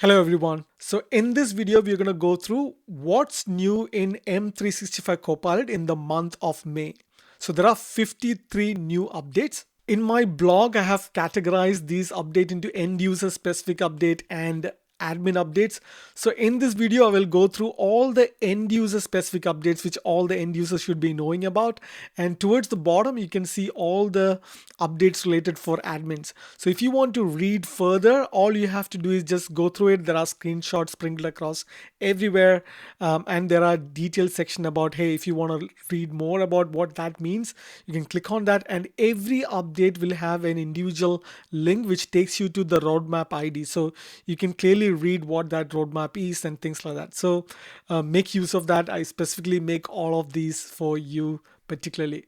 Hello everyone. So in this video, we're going to go through what's new in M365 Copilot in the month of May. So there are 53 new updates. In my blog, I have categorized these updates into end user specific update and admin updates. So in this video, I will go through all the end user specific updates which all the end users should be knowing about. And towards the bottom, you can see all the updates related for admins. So if you want to read further, all you have to do is just go through it. There are screenshots sprinkled across everywhere. And there are detailed section about, hey, if you want to read more about what that means, you can click on that, and every update will have an individual link which takes you to the roadmap ID. So you can clearly read what that roadmap is and things like that. So make use of that. I specifically make all of these for you particularly.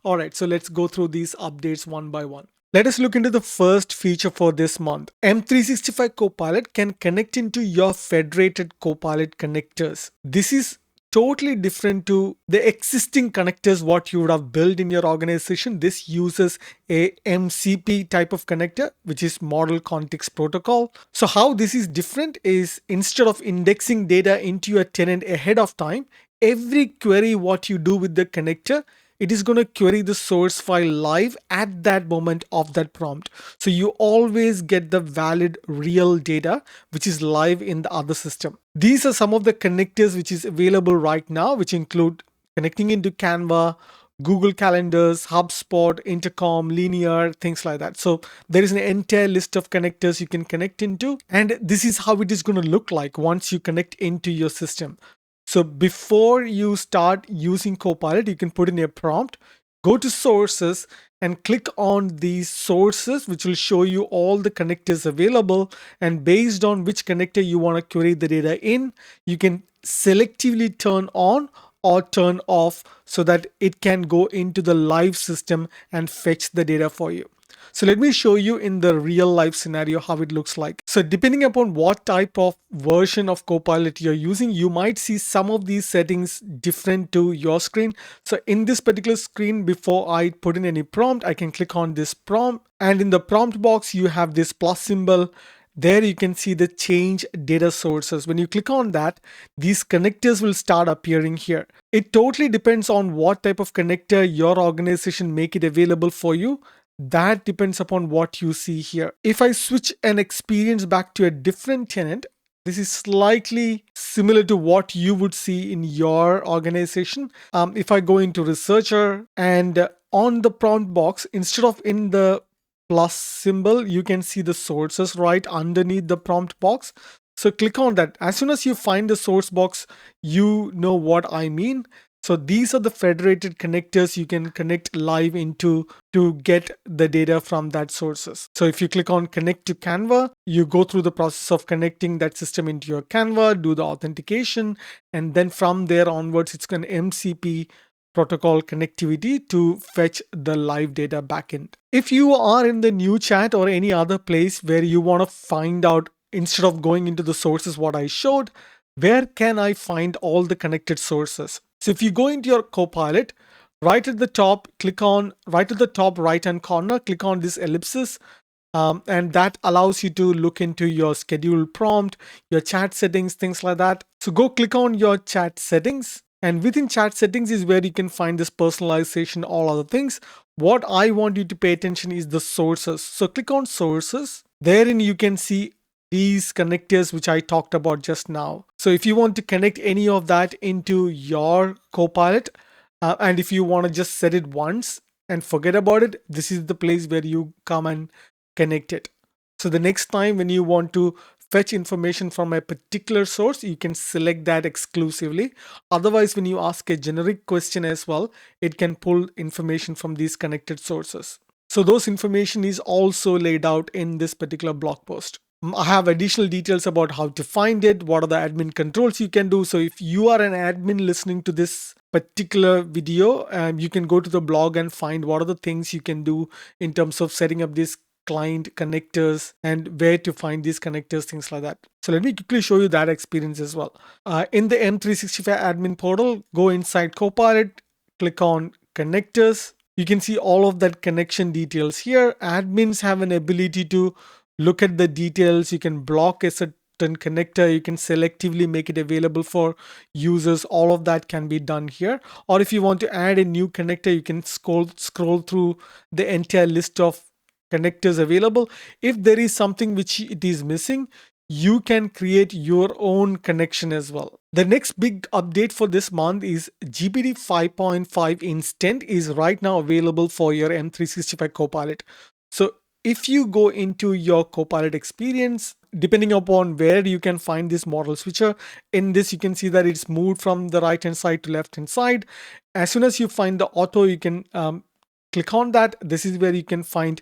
All right, so let's go through these updates one by one. Let us look into the first feature for this month. M365 Copilot can connect into your federated Copilot connectors. This is totally different to the existing connectors what you would have built in your organization. This uses a MCP type of connector, which is Model Context Protocol. So how this is different is instead of indexing data into your tenant ahead of time, every query what you do with the connector, it is going to query the source file live at that moment of that prompt. So you always get the valid real data, which is live in the other system. These are some of the connectors which is available right now, which include connecting into Canva, Google Calendars, HubSpot, Intercom, Linear, things like that. So there is an entire list of connectors you can connect into. And this is how it is going to look like once you connect into your system. So before you start using Copilot, you can put in a prompt, go to sources and click on these sources, which will show you all the connectors available. And based on which connector you want to query the data in, you can selectively turn on or turn off so that it can go into the live system and fetch the data for you. So let me show you in the real life scenario how it looks like. So depending upon what type of version of Copilot you're using, you might see some of these settings different to your screen. So in this particular screen, before I put in any prompt, I can click on this prompt, and in the prompt box, you have this plus symbol. There you can see the change data sources. When you click on that, these connectors will start appearing here. It totally depends on what type of connector your organization make it available for you. That depends upon what you see here. If I switch an experience back to a different tenant, this is slightly similar to what you would see in your organization. If I go into researcher and on the prompt box, instead of in the plus symbol, you can see the sources right underneath the prompt box. So click on that. As soon as you find the source box, you know what I mean. So these are the federated connectors you can connect live into to get the data from that sources. So if you click on connect to Canva, you go through the process of connecting that system into your Canva, do the authentication, and then from there onwards, it's an MCP protocol connectivity to fetch the live data backend. If you are in the new chat or any other place where you want to find out, instead of going into the sources what I showed, where can I find all the connected sources? So if you go into your Copilot, right at the top, click on right at the top right hand corner, click on this ellipsis, and that allows you to look into your schedule prompt, your chat settings, things like that. So go click on your chat settings, and within chat settings is where you can find this personalization, all other things. What I want you to pay attention is the sources. So click on sources. Therein you can see these connectors which I talked about just now. So if you want to connect any of that into your Copilot, and if you want to just set it once and forget about it, this is the place where you come and connect it. So the next time when you want to fetch information from a particular source, you can select that exclusively. Otherwise, when you ask a generic question as well, it can pull information from these connected sources. So those information is also laid out in this particular blog post. I have additional details about how to find it, what are the admin controls you can do. So if you are an admin listening to this particular video, you can go to the blog and find what are the things you can do in terms of setting up these client connectors and where to find these connectors, things like that. So let me quickly show you that experience as well. In the M365 admin portal, go inside Copilot, click on connectors. You can see all of that connection details here. Admins have an ability to look at the details. You can block a certain connector, you can selectively make it available for users. All of that can be done here. Or if you want to add a new connector, you can scroll through the entire list of connectors available. If there is something which it is missing, you can create your own connection as well. The next big update for this month is GPT 5.5 Instant is right now available for your M365 Copilot. So if you go into your Copilot experience, depending upon where you can find this model switcher, in this you can see that it's moved from the right hand side to left hand side. As soon as you find the auto, you can click on that. This is where you can find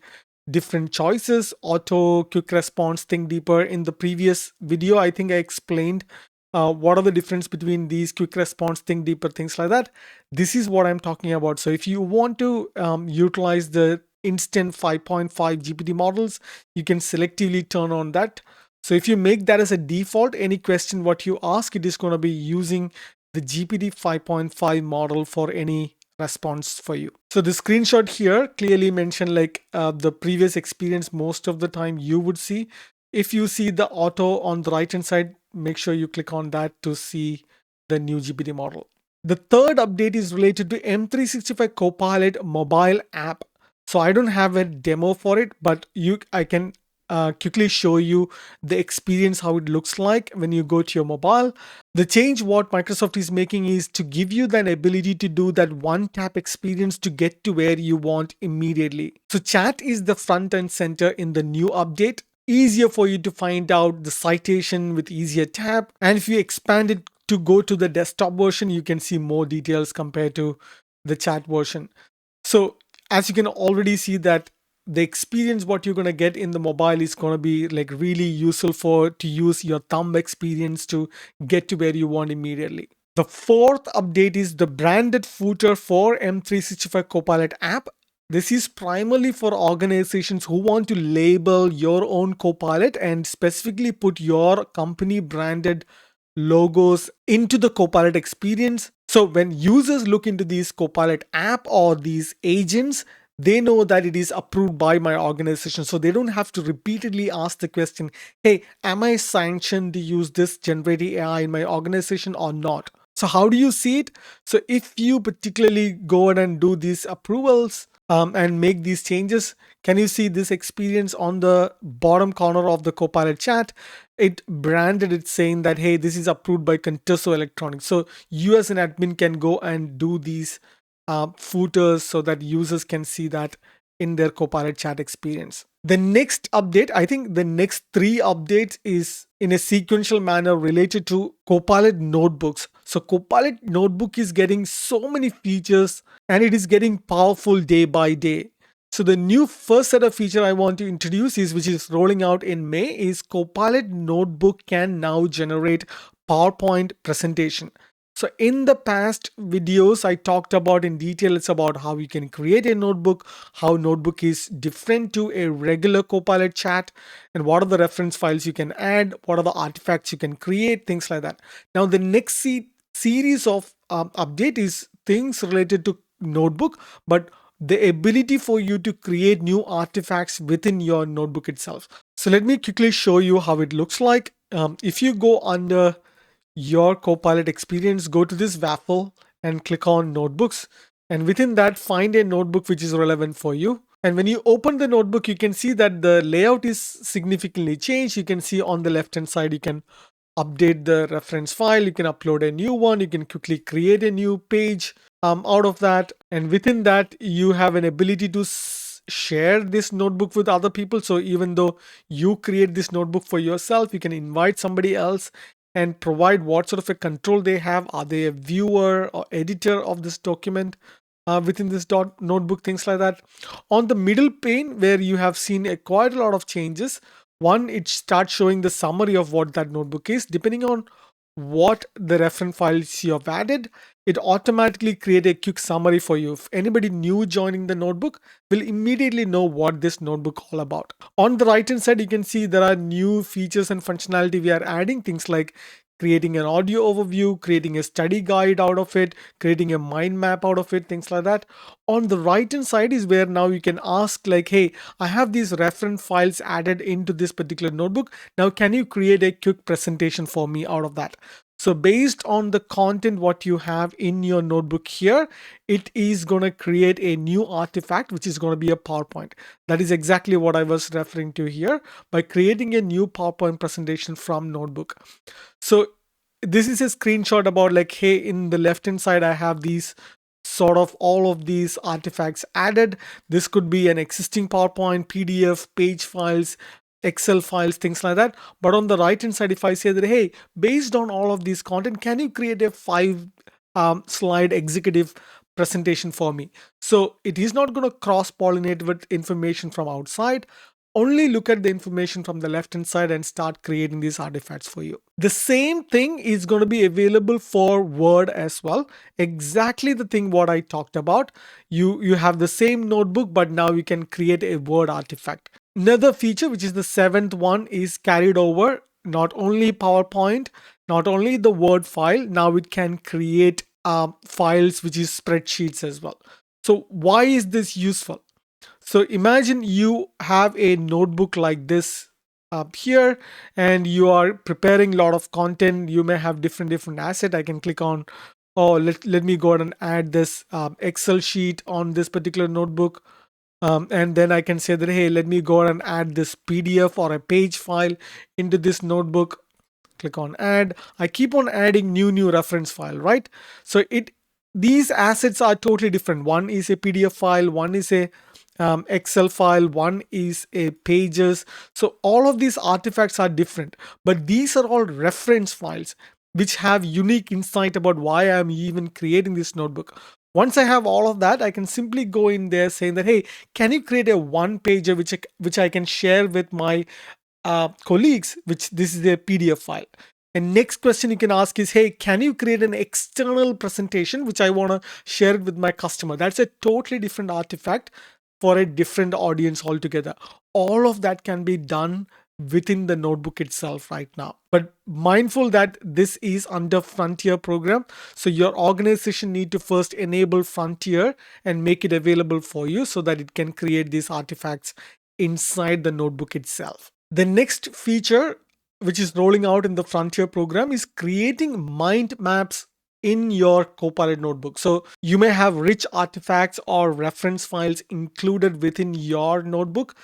different choices: auto, quick response, think deeper. In the previous video, I think I explained what are the difference between these: quick response, think deeper, things like that. This is what I'm talking about. So if you want to utilize the instant 5.5 GPT models, you can selectively turn on that. So if you make that as a default, any question what you ask, it is going to be using the GPT 5.5 model for any response for you. So the screenshot here clearly mentioned like the previous experience most of the time you would see. If you see the auto on the right hand side, make sure you click on that to see the new GPT model. The third update is related to M365 Copilot mobile app. So I don't have a demo for it, but I can quickly show you the experience, how it looks like when you go to your mobile. The change what Microsoft is making is to give you that ability to do that one tap experience to get to where you want immediately. So chat is the front and center in the new update. Easier for you to find out the citation with easier tap. And if you expand it to go to the desktop version, you can see more details compared to the chat version. So as you can already see that the experience what you're going to get in the mobile is going to be like really useful to use your thumb experience to get to where you want immediately. The fourth update is the branded footer for M365 Copilot app. This is primarily for organizations who want to label your own Copilot and specifically put your company branded logos into the Copilot experience. So when users look into these Copilot app or these agents, they know that it is approved by my organization. So they don't have to repeatedly ask the question, hey, am I sanctioned to use this generative AI in my organization or not? So how do you see it? So if you particularly go ahead and do these approvals and make these changes, can you see this experience on the bottom corner of the Copilot chat? It branded it saying that, hey, this is approved by Contesto Electronics. So you as an admin can go and do these footers so that users can see that in their Copilot chat experience. The next update, I think the next 3 updates is in a sequential manner related to Copilot Notebooks. So Copilot Notebook is getting so many features and it is getting powerful day by day. So the new first set of feature I want to introduce is, which is rolling out in May, is Copilot Notebook can now generate PowerPoint presentation. So in the past videos, I talked about in detail, it's about how you can create a notebook, how notebook is different to a regular Copilot chat, and what are the reference files you can add, what are the artifacts you can create, things like that. Now the next series of update is things related to notebook, but the ability for you to create new artifacts within your notebook itself. So let me quickly show you how it looks like. If you go under your Copilot experience, go to this waffle and click on notebooks, and within that find a notebook which is relevant for you. And when you open the notebook, you can see that the layout is significantly changed. You can see on the left hand side you can update the reference file, you can upload a new one, you can quickly create a new page out of that, and within that you have an ability to share this notebook with other people. So even though you create this notebook for yourself, you can invite somebody else and provide what sort of a control they have. Are they a viewer or editor of this document within this notebook, things like that. On the middle pane where you have seen quite a lot of changes, one, it starts showing the summary of what that notebook is. Depending on what the reference files you have added, it automatically create a quick summary for you. If anybody new joining the notebook will immediately know what this notebook all about. On the right hand side, you can see there are new features and functionality we are adding, things like creating an audio overview, creating a study guide out of it, creating a mind map out of it, things like that. On the right hand side is where now you can ask like, hey, I have these reference files added into this particular notebook. Now, can you create a quick presentation for me out of that? So based on the content what you have in your notebook here, it is going to create a new artifact, which is going to be a PowerPoint. That is exactly what I was referring to here by creating a new PowerPoint presentation from notebook. So this is a screenshot about like, hey, in the left hand side, I have these sort of all of these artifacts added. This could be an existing PowerPoint, PDF, page files, Excel files, things like that. But on the right hand side, if I say that, hey, based on all of these content, can you create a 5 slide executive presentation for me? So it is not going to cross pollinate with information from outside. Only look at the information from the left hand side and start creating these artifacts for you. The same thing is going to be available for Word as well. Exactly the thing what I talked about. You have the same notebook, but now you can create a Word artifact. Another feature, which is the 7th one, is carried over. Not only PowerPoint, not only the Word file, now it can create files, which is spreadsheets as well. So why is this useful? So imagine you have a notebook like this up here and you are preparing a lot of content. You may have different asset. I can click on, oh, let me go ahead and add this Excel sheet on this particular notebook. And then I can say that, hey, let me go ahead and add this PDF or a page file into this notebook. Click on add. I keep on adding new reference file, right? So these assets are totally different. One is a PDF file, one is a Excel file, one is a pages. So all of these artifacts are different, but these are all reference files which have unique insight about why I'm even creating this notebook. Once I have all of that, I can simply go in there saying that, hey, can you create a one pager which I can share with my colleagues, which this is a PDF file. And next question you can ask is, hey, can you create an external presentation which I want to share it with my customer? That's a totally different artifact for a different audience altogether. All of that can be done within the notebook itself right now. But mindful that this is under Frontier program. So your organization need to first enable Frontier and make it available for you so that it can create these artifacts inside the notebook itself. The next feature, which is rolling out in the Frontier program, is creating mind maps in your Copilot notebook. So you may have rich artifacts or reference files included within your notebook.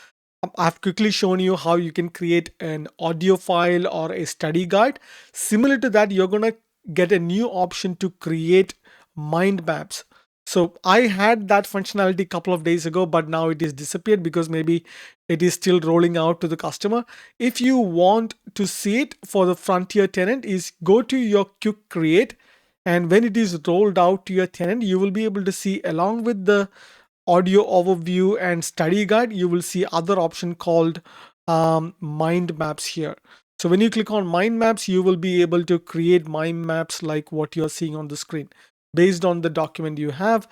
I've quickly shown you how you can create an audio file or a study guide. Similar to that, you're going to get a new option to create mind maps. So I had that functionality a couple of days ago, but now it is disappeared because maybe it is still rolling out to the customer. If you want to see it for the Frontier tenant, is go to your Quick Create, and when it is rolled out to your tenant, you will be able to see, along with the audio overview and study guide, you will see other option called mind maps here. So when you click on mind maps, you will be able to create mind maps like what you're seeing on the screen based on the document you have.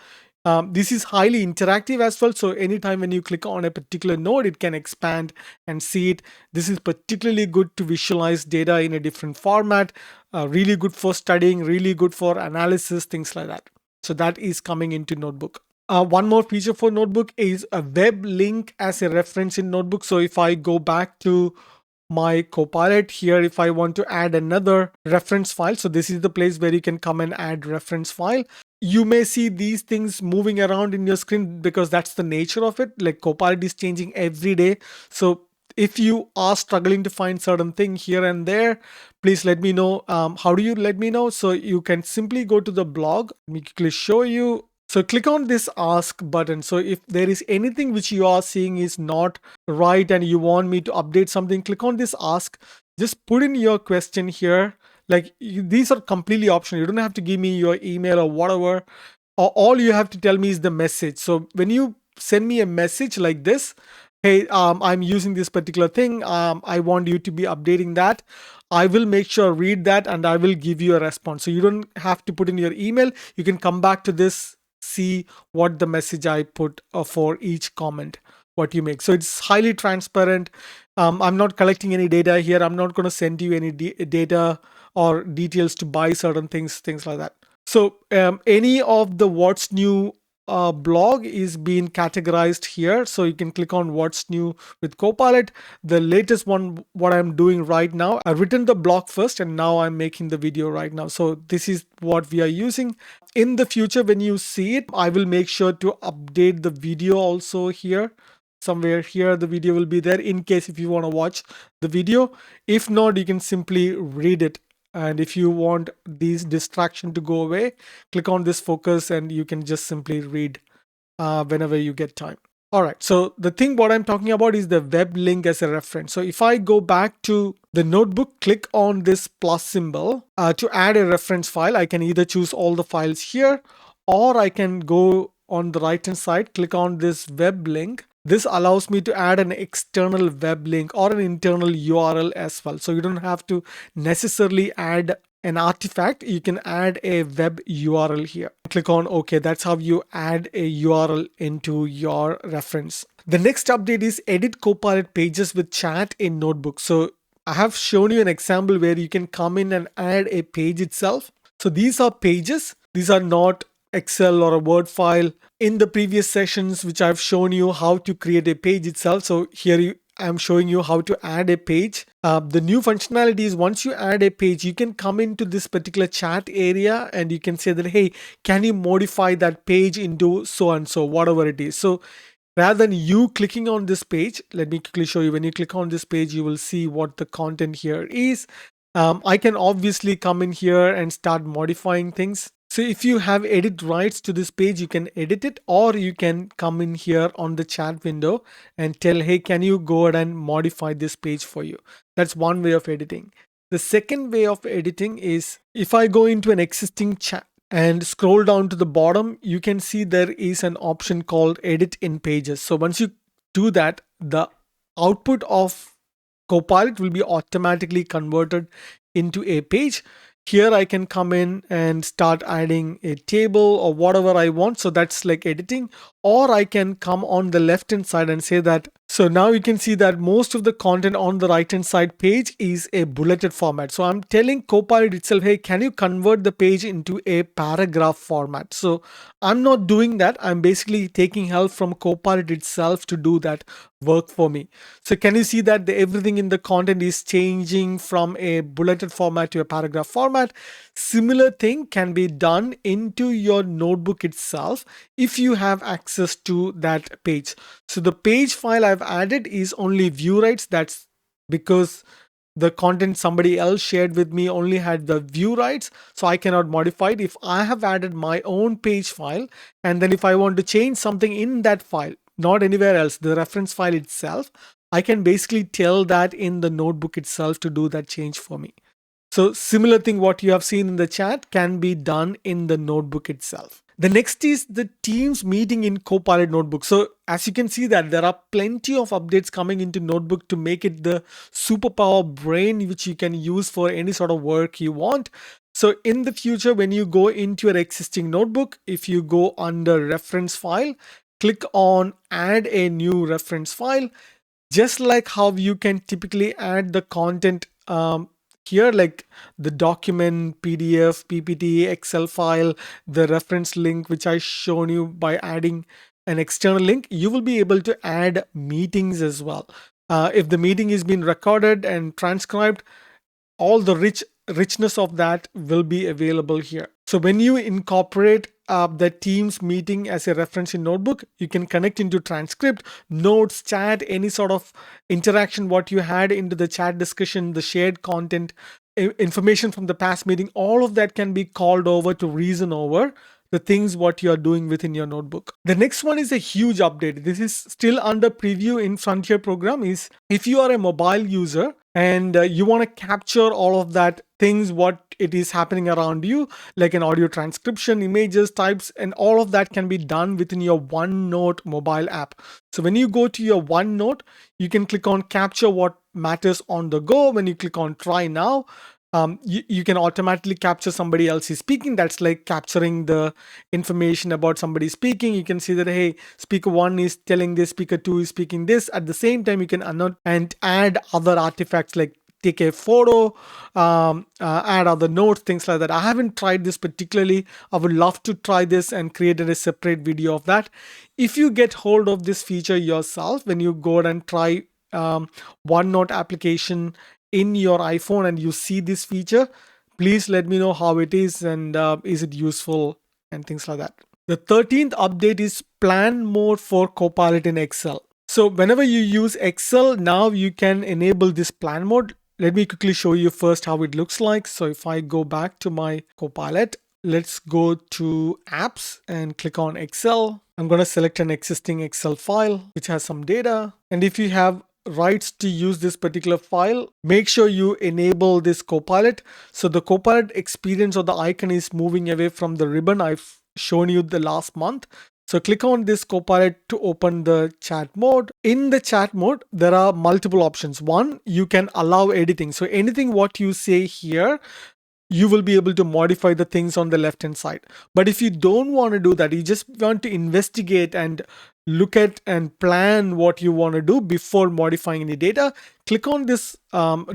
This is highly interactive as well. So anytime when you click on a particular node, it can expand and see it. This is particularly good to visualize data in a different format. Really good for studying, really good for analysis, things like that. So that is coming into Notebook. One more feature for Notebook is a web link as a reference in Notebook. So if I go back to my Copilot here, if I want to add another reference file, so this is the place where you can come and add reference file. You may see these things moving around in your screen because that's the nature of it. Like Copilot is changing every day. So if you are struggling to find certain thing here and there, please let me know. How do you let me know? So you can simply go to the blog. Let me quickly show you. So click on this ask button. So if there is anything which you are seeing is not right and you want me to update something, click on this ask. Just put in your question here. Like these are completely optional. You don't have to give me your email or whatever. All you have to tell me is the message. So when you send me a message like this, hey, I'm using this particular thing. I want you to be updating that. I will make sure read that and I will give you a response. So you don't have to put in your email. You can come back to this, see what the message I put for each comment, what you make. So it's highly transparent. I'm not collecting any data here. I'm not going to send you any data or details to buy certain things like that. So any of the what's new blog is being categorized here. So you can click on what's new with Copilot. The latest one, what I'm doing right now, I've written the blog first and now I'm making the video right now. So this is what we are using. In the future, when you see it, I will make sure to update the video also here. Somewhere here, the video will be there in case if you want to watch the video. If not, you can simply read it. And if you want these distraction to go away, click on this focus and you can just simply read whenever you get time. All right, so the thing what I'm talking about is the web link as a reference. So if I go back to the notebook, click on this plus symbol to add a reference file. I can either choose all the files here, or I can go on the right hand side, click on this web link. This allows me to add an external web link or an internal URL as well. So you don't have to necessarily add an artifact. You can add a web URL here. Click on OK. That's how you add a URL into your reference. The next update is edit Copilot pages with chat in Notebook. So I have shown you an example where you can come in and add a page itself. So these are pages. These are not Excel or a Word file. In the previous sessions, which I've shown you how to create a page itself. So here I'm showing you how to add a page. The new functionality is once you add a page, you can come into this particular chat area and you can say that, hey, can you modify that page into so and so, whatever it is. So rather than you clicking on this page, let me quickly show you. When you click on this page, you will see what the content here is. I can obviously come in here and start modifying things. So if you have edit rights to this page, you can edit it, or you can come in here on the chat window and tell, hey, can you go ahead and modify this page for you? That's one way of editing. The second way of editing is if I go into an existing chat and scroll down to the bottom, you can see there is an option called edit in pages. So once you do that, the output of Copilot will be automatically converted into a page. Here I can come in and start adding a table or whatever I want. So that's like editing. Or I can come on the left hand side and say that. So now you can see that most of the content on the right hand side page is a bulleted format. So I'm telling Copilot itself, hey, can you convert the page into a paragraph format? So I'm not doing that. I'm basically taking help from Copilot itself to do that work for me. So can you see that everything in the content is changing from a bulleted format to a paragraph format? Similar thing can be done into your notebook itself if you have access to that page. So the page file I've added is only view rights. That's because the content somebody else shared with me only had the view rights, so I cannot modify it. If I have added my own page file, and then if I want to change something in that file, not anywhere else, the reference file itself, I can basically tell that in the notebook itself to do that change for me. So similar thing what you have seen in the chat can be done in the notebook itself. The next is the Teams meeting in Copilot Notebook. So as you can see that there are plenty of updates coming into Notebook to make it the superpower brain which you can use for any sort of work you want. So in the future, when you go into your existing notebook, if you go under reference file, click on add a new reference file. Just like how you can typically add the content here, like the document, PDF, PPT, Excel file, the reference link, which I shown you by adding an external link, you will be able to add meetings as well. If the meeting is being recorded and transcribed, all the richness of that will be available here. So when you incorporate the Teams meeting as a reference in Notebook, you can connect into transcript, notes, chat, any sort of interaction what you had into the chat discussion, the shared content, information from the past meeting, all of that can be called over to reason over the things what you are doing within your notebook. The next one is a huge update. This is still under preview in Frontier program. Is if you are a mobile user and you want to capture all of that things what it is happening around you, like an audio transcription, images, types, and all of that can be done within your OneNote mobile app. So when you go to your OneNote, you can click on capture what matters on the go. When you click on try now, you can automatically capture somebody else is speaking. That's like capturing the information about somebody speaking. You can see that, hey, speaker 1 is telling this, speaker 2 is speaking this. At the same time, you can annotate and add other artifacts like take a photo, add other notes, things like that. I haven't tried this particularly. I would love to try this and create a separate video of that. If you get hold of this feature yourself, when you go and try OneNote application in your iPhone and you see this feature, please let me know how it is and is it useful and things like that. The 13th update is plan mode for Copilot in Excel. So whenever you use Excel, now you can enable this plan mode. Let me quickly show you first how it looks like. So if I go back to my Copilot, let's go to apps and click on Excel. I'm going to select an existing Excel file which has some data. And if you have rights to use this particular file, make sure you enable this Copilot. So the Copilot experience or the icon is moving away from the ribbon I've shown you the last month. So click on this Copilot to open the chat mode. In the chat mode, there are multiple options. One, you can allow editing. So anything what you say here, you will be able to modify the things on the left hand side. But if you don't want to do that, you just want to investigate and look at and plan what you want to do before modifying any data, click on this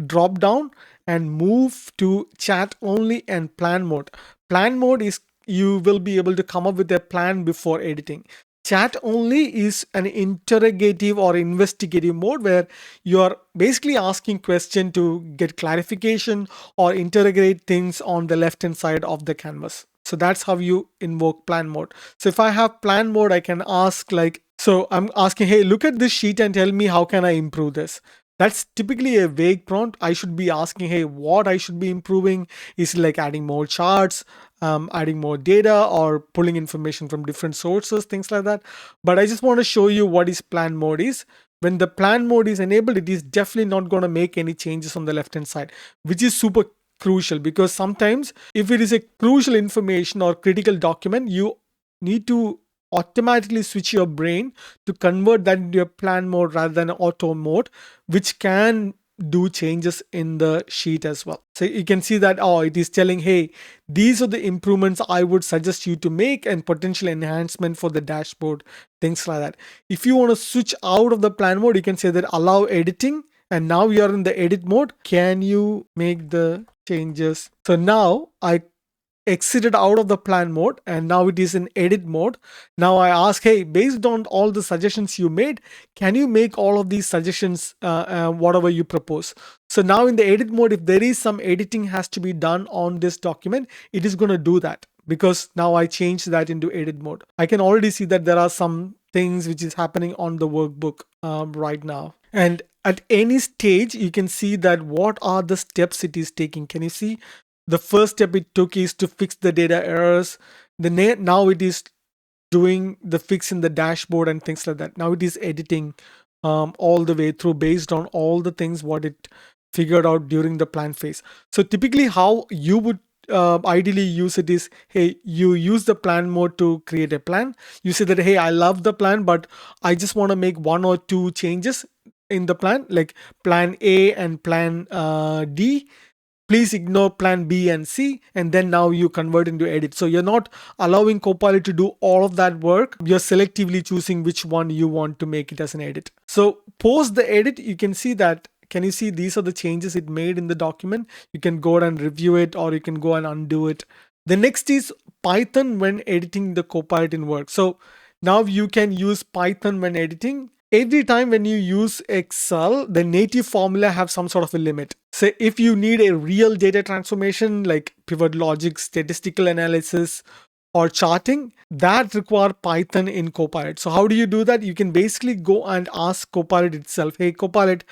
drop down and move to chat only and plan mode. Plan mode is you will be able to come up with a plan before editing. Chat only is an interrogative or investigative mode where you are basically asking question to get clarification or interrogate things on the left hand side of the canvas. So that's how you invoke plan mode. So if I have plan mode, I can ask like, so I'm asking, hey, look at this sheet and tell me how can I improve this? That's typically a vague prompt. I should be asking, hey, what I should be improving? Is it like adding more charts, adding more data, or pulling information from different sources, things like that. But I just want to show you what is plan mode is. When the plan mode is enabled, it is definitely not going to make any changes on the left hand side, which is super crucial because sometimes if it is a crucial information or critical document, you need to automatically switch your brain to convert that into a plan mode rather than auto mode, which can do changes in the sheet as well. So you can see that, oh, it is telling, hey, these are the improvements I would suggest you to make and potential enhancement for the dashboard, things like that. If you want to switch out of the plan mode, you can say that allow editing. And now we are in the edit mode. Can you make the changes? So now I exited out of the plan mode and now it is in edit mode. Now I ask, hey, based on all the suggestions you made, can you make all of these suggestions whatever you propose? So now in the edit mode, if there is some editing has to be done on this document, it is going to do that because now I changed that into edit mode. I can already see that there are some things which is happening on the workbook right now. And at any stage, you can see that what are the steps it is taking. Can you see? The first step it took is to fix the data errors. Now it is doing the fix in the dashboard and things like that. Now it is editing all the way through based on all the things what it figured out during the plan phase. So typically how you would ideally use it is, hey, you use the plan mode to create a plan. You say that, hey, I love the plan, but I just want to make 1 or 2 changes in the plan, like plan A and plan D. Please ignore plan B and C, and then now you convert into edit. So you're not allowing Copilot to do all of that work. You're selectively choosing which one you want to make it as an edit. So post the edit, you can see that. Can you see these are the changes it made in the document? You can go and review it or you can go and undo it. The next is Python when editing the Copilot in Work. So now you can use Python when editing. Every time when you use Excel, the native formula have some sort of a limit. So if you need a real data transformation like pivot logic, statistical analysis, or charting, that require Python in Copilot. So how do you do that? You can basically go and ask Copilot itself, hey, Copilot,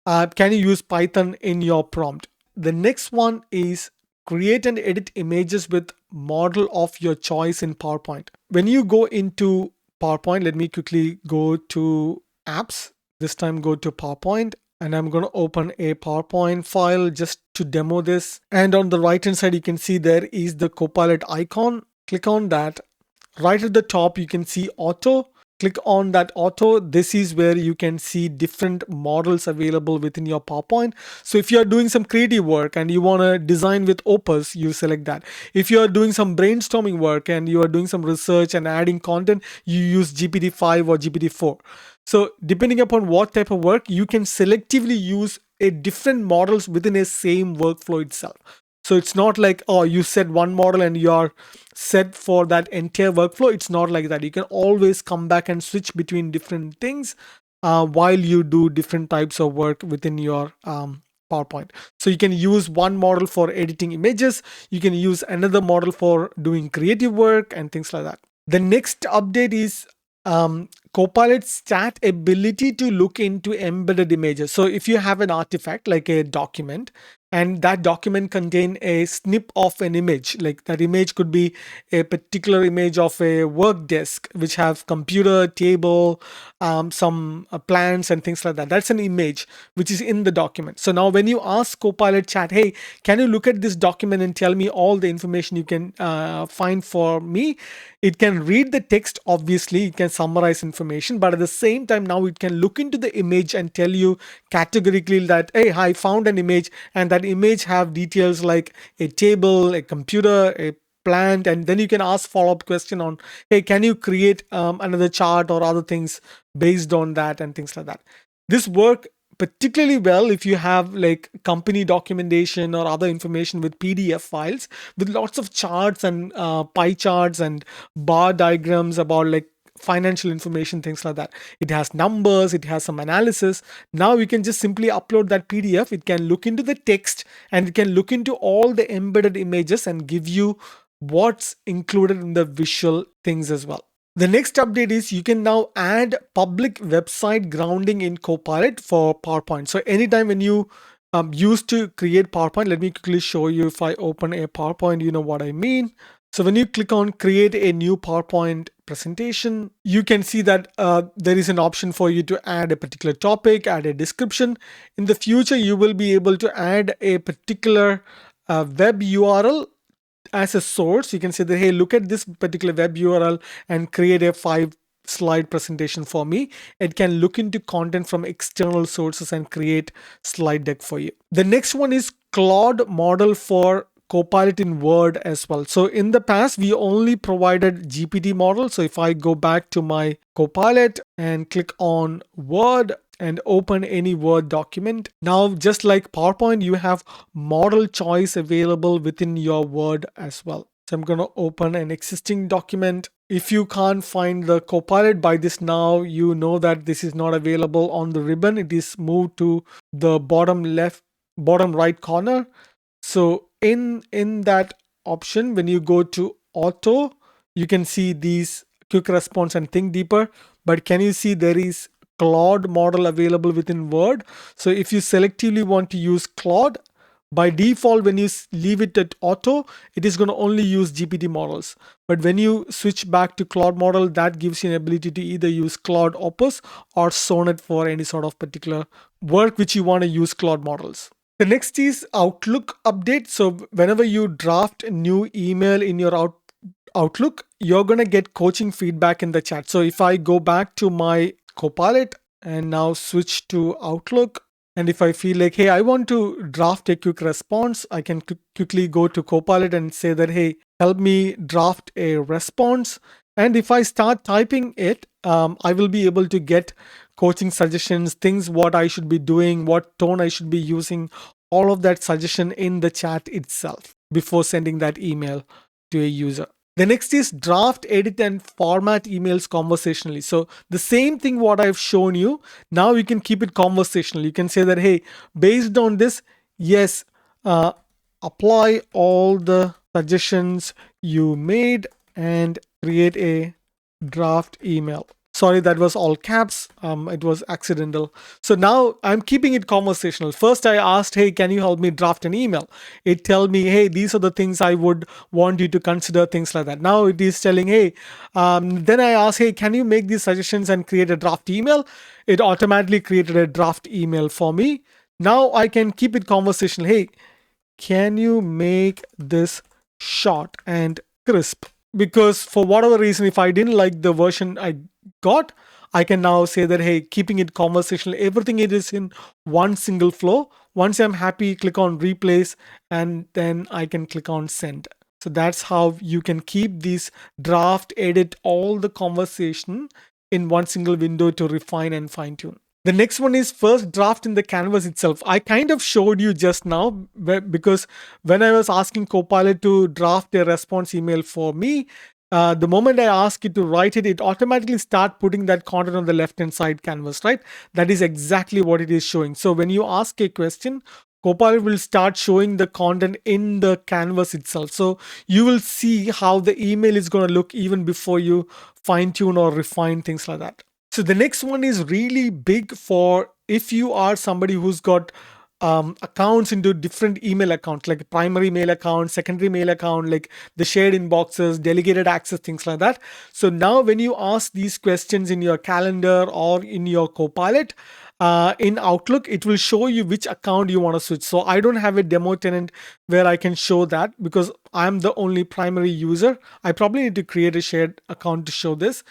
can you use Python in your prompt? The next one is create and edit images with model of your choice in PowerPoint. When you go into PowerPoint, let me quickly go to apps. This time go to PowerPoint and I'm going to open a PowerPoint file just to demo this. And on the right hand side, you can see there is the Copilot icon. Click on that. Right at the top, you can see auto. click on that auto, this is where you can see different models available within your PowerPoint. So if you're doing some creative work and you want to design with Opus, you select that. If you're doing some brainstorming work and you are doing some research and adding content, you use GPT-5 or GPT-4. So depending upon what type of work, you can selectively use a different models within a same workflow itself. So it's not like, oh, you set one model and you're set for that entire workflow. It's not like that. You can always come back and switch between different things while you do different types of work within your PowerPoint. So you can use one model for editing images. You can use another model for doing creative work and things like that. The next update is Copilot's chat ability to look into embedded images. So if you have an artifact like a document, and that document contain a snip of an image, like that image could be a particular image of a work desk which have computer, table, some plants and things like that. That's an image which is in the document. So now when you ask Copilot chat, hey, can you look at this document and tell me all the information you can find for me? It can read the text, obviously, it can summarize information, but at the same time, now it can look into the image and tell you categorically that, hey, I found an image, and that image have details like a table, a computer, a plant, and then you can ask follow-up question on, hey, can you create another chart or other things based on that and things like that. This work particularly well if you have like company documentation or other information with PDF files with lots of charts and pie charts and bar diagrams about like financial information, things like that. It has numbers, it has some analysis. Now you can just simply upload that PDF. It can look into the text and it can look into all the embedded images and give you what's included in the visual things as well. The next update is you can now add public website grounding in Copilot for PowerPoint. So anytime when you used to create PowerPoint, let me quickly show you. If I open a PowerPoint, you know what I mean. So when you click on create a new PowerPoint presentation, you can see that there is an option for you to add a particular topic, add a description. In the future, you will be able to add a particular web URL as a source. You can say that, hey, look at this particular web URL and create a 5-slide presentation for me. It can look into content from external sources and create slide deck for you. The next one is Claude model for Copilot in Word as well. So in the past, we only provided GPT model. So if I go back to my Copilot and click on Word and open any Word document, now just like PowerPoint, you have model choice available within your Word as well. So I'm going to open an existing document. If you can't find the Copilot by this now, you know that this is not available on the ribbon. It is moved to the bottom right corner. So in that option, when you go to auto, you can see these quick response and think deeper. But can you see there is Claude model available within Word? So if you selectively want to use Claude, by default, when you leave it at auto, it is going to only use GPT models. But when you switch back to Claude model, that gives you an ability to either use Claude Opus or Sonnet for any sort of particular work which you want to use Claude models. The next is Outlook update. So whenever you draft a new email in your Outlook, you're going to get coaching feedback in the chat. So if I go back to my Copilot and now switch to Outlook, and if I feel like, hey, I want to draft a quick response, I can quickly go to Copilot and say that, hey, help me draft a response. And if I start typing it, I will be able to get coaching suggestions, things what I should be doing, what tone I should be using, all of that suggestion in the chat itself before sending that email to a user. The next is draft, edit, and format emails conversationally. So the same thing what I've shown you, now you can keep it conversational. You can say that, hey, based on this, yes, apply all the suggestions you made and create a draft email. Sorry, that was all caps. It was accidental. So now I'm keeping it conversational. First, I asked, hey, can you help me draft an email? It tell me, hey, these are the things I would want you to consider, things like that. Now it is telling, hey, then I asked, hey, can you make these suggestions and create a draft email? It automatically created a draft email for me. Now I can keep it conversational. Hey, can you make this short and crisp? Because for whatever reason, if I didn't like the version I got, I can now say that, hey, keeping it conversational, everything it is in one single flow. Once I'm happy, click on replace, and then I can click on send. So that's how you can keep these draft, edit all the conversation in one single window to refine and fine tune. The next one is first draft in the canvas itself. I kind of showed you just now because when I was asking Copilot to draft a response email for me, the moment I ask it to write it, it automatically start putting that content on the left-hand side canvas, right? That is exactly what it is showing. So when you ask a question, Copilot will start showing the content in the canvas itself. So you will see how the email is going to look even before you fine tune or refine things like that. So the next one is really big for if you are somebody who's got accounts into different email accounts, like primary mail account, secondary mail account, like the shared inboxes, delegated access, things like that. So now when you ask these questions in your calendar or in your Copilot, in Outlook, it will show you which account you want to switch. So I don't have a demo tenant where I can show that because I'm the only primary user. I probably need to create a shared account to show this.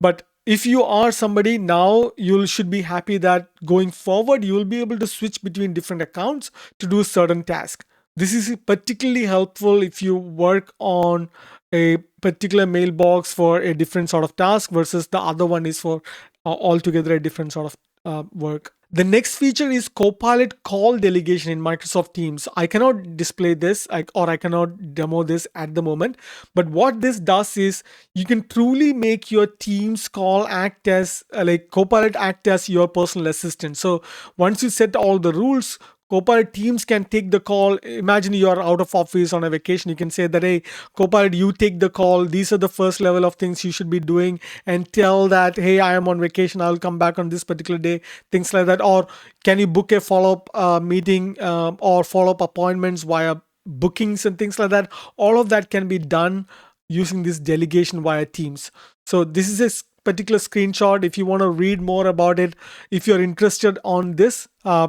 But if you are somebody now, you should be happy that going forward, you will be able to switch between different accounts to do certain tasks. This is particularly helpful if you work on a particular mailbox for a different sort of task versus the other one is for altogether a different sort of work. The next feature is Copilot call delegation in Microsoft Teams. I cannot display this or I cannot demo this at the moment. But what this does is you can truly make your Teams call act as like Copilot act as your personal assistant. So once you set all the rules, Copilot Teams can take the call. Imagine you are out of office on a vacation. You can say that, hey, Copilot, you take the call. These are the first level of things you should be doing, and tell that, hey, I am on vacation. I'll come back on this particular day, things like that. Or can you book a follow-up meeting or follow-up appointments via bookings and things like that? All of that can be done using this delegation via Teams. So this is a particular screenshot. If you want to read more about it, if you're interested on this,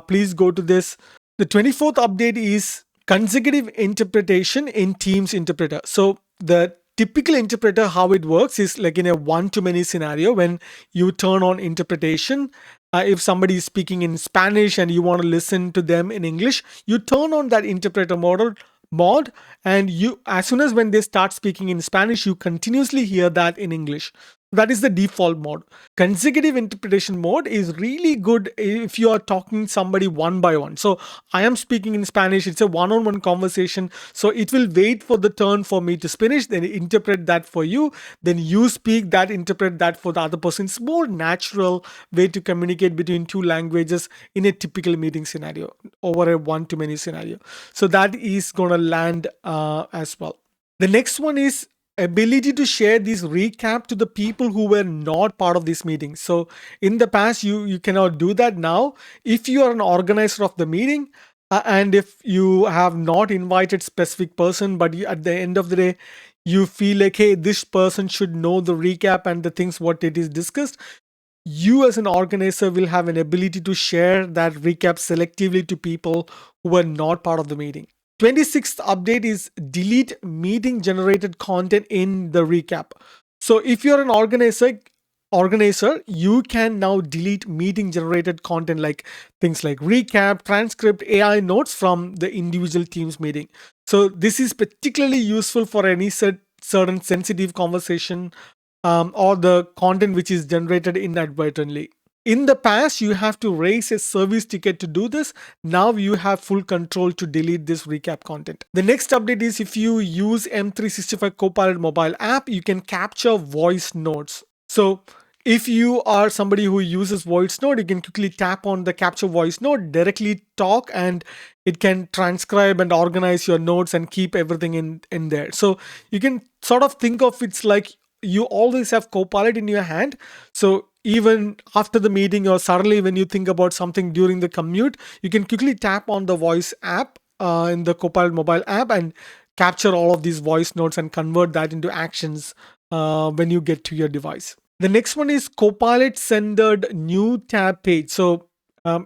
please go to this. The 24th update is consecutive interpretation in Teams interpreter. So the typical interpreter, how it works is like in a one-to-many scenario. When you turn on interpretation, if somebody is speaking in Spanish and you want to listen to them in English, you turn on that interpreter mod, and you, as soon as when they start speaking in Spanish, you continuously hear that in English. That is the default mode. Consecutive interpretation mode is really good if you are talking somebody one by one. So I am speaking in Spanish. It's a one-on-one conversation. So it will wait for the turn for me to finish, then interpret that for you. Then you speak that, interpret that for the other person. It's more natural way to communicate between two languages in a typical meeting scenario over a one-to-many scenario. So that is going to land as well. The next one is ability to share this recap to the people who were not part of this meeting. So in the past, you cannot do that. Now if you are an organizer of the meeting and if you have not invited specific person, but at the end of the day you feel like, hey, this person should know the recap and the things what it is discussed, you as an organizer will have an ability to share that recap selectively to people who were not part of the meeting. 26th update is delete meeting generated content in the recap. So if you're an organizer, you can now delete meeting generated content like things like recap, transcript, AI notes from the individual Teams meeting. So this is particularly useful for any certain sensitive conversation or the content which is generated inadvertently. In the past, you have to raise a service ticket to do this. Now you have full control to delete this recap content. The next update is if you use M365 Copilot mobile app, you can capture voice notes. So if you are somebody who uses voice note, you can quickly tap on the capture voice note, directly talk, and it can transcribe and organize your notes and keep everything in there. So you can sort of think of it's like you always have Copilot in your hand. So even after the meeting or suddenly when you think about something during the commute, you can quickly tap on the voice app in the Copilot mobile app and capture all of these voice notes and convert that into actions when you get to your device. The next one is Copilot centered new tab page. So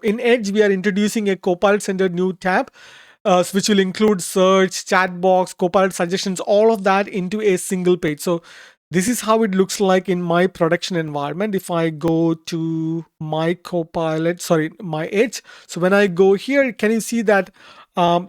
in Edge, we are introducing a Copilot centered new tab, which will include search, chat box, Copilot suggestions, all of that into a single page. So This is how it looks like in my production environment. If I go to my Copilot, sorry, my Edge. So when I go here, can you see that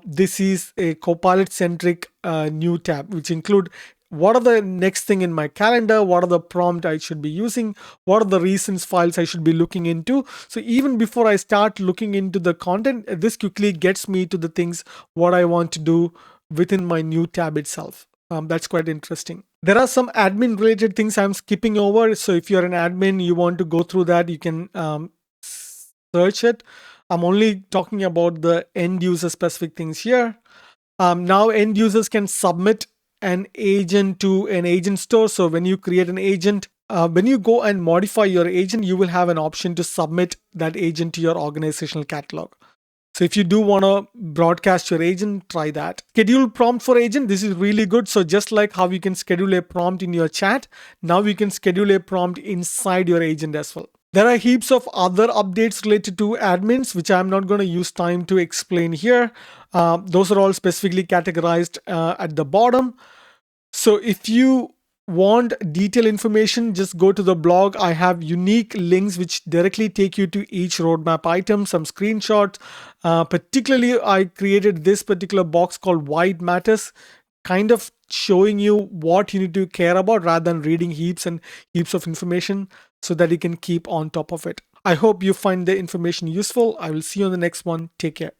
this is a Copilot centric new tab, which include what are the next thing in my calendar, what are the prompt I should be using, what are the recent files I should be looking into. So even before I start looking into the content, this quickly gets me to the things what I want to do within my new tab itself. That's quite interesting. There are some admin related things I'm skipping over. So if you're an admin, you want to go through that, you can search it. I'm only talking about the end user specific things here. Now end users can submit an agent to an agent store. So when you create an agent, when you go and modify your agent, you will have an option to submit that agent to your organizational catalog. So if you do want to broadcast your agent, try that. Schedule prompt for agent. This is really good. So just like how you can schedule a prompt in your chat, now you can schedule a prompt inside your agent as well. There are heaps of other updates related to admins, which I'm not going to use time to explain here. Those are all specifically categorized at the bottom. So if you want detailed information, just go to the blog. I have unique links which directly take you to each roadmap item, some screenshots. Particularly, I created this particular box called Why It Matters, kind of showing you what you need to care about rather than reading heaps and heaps of information so that you can keep on top of it. I hope you find the information useful. I will see you on the next one. Take care.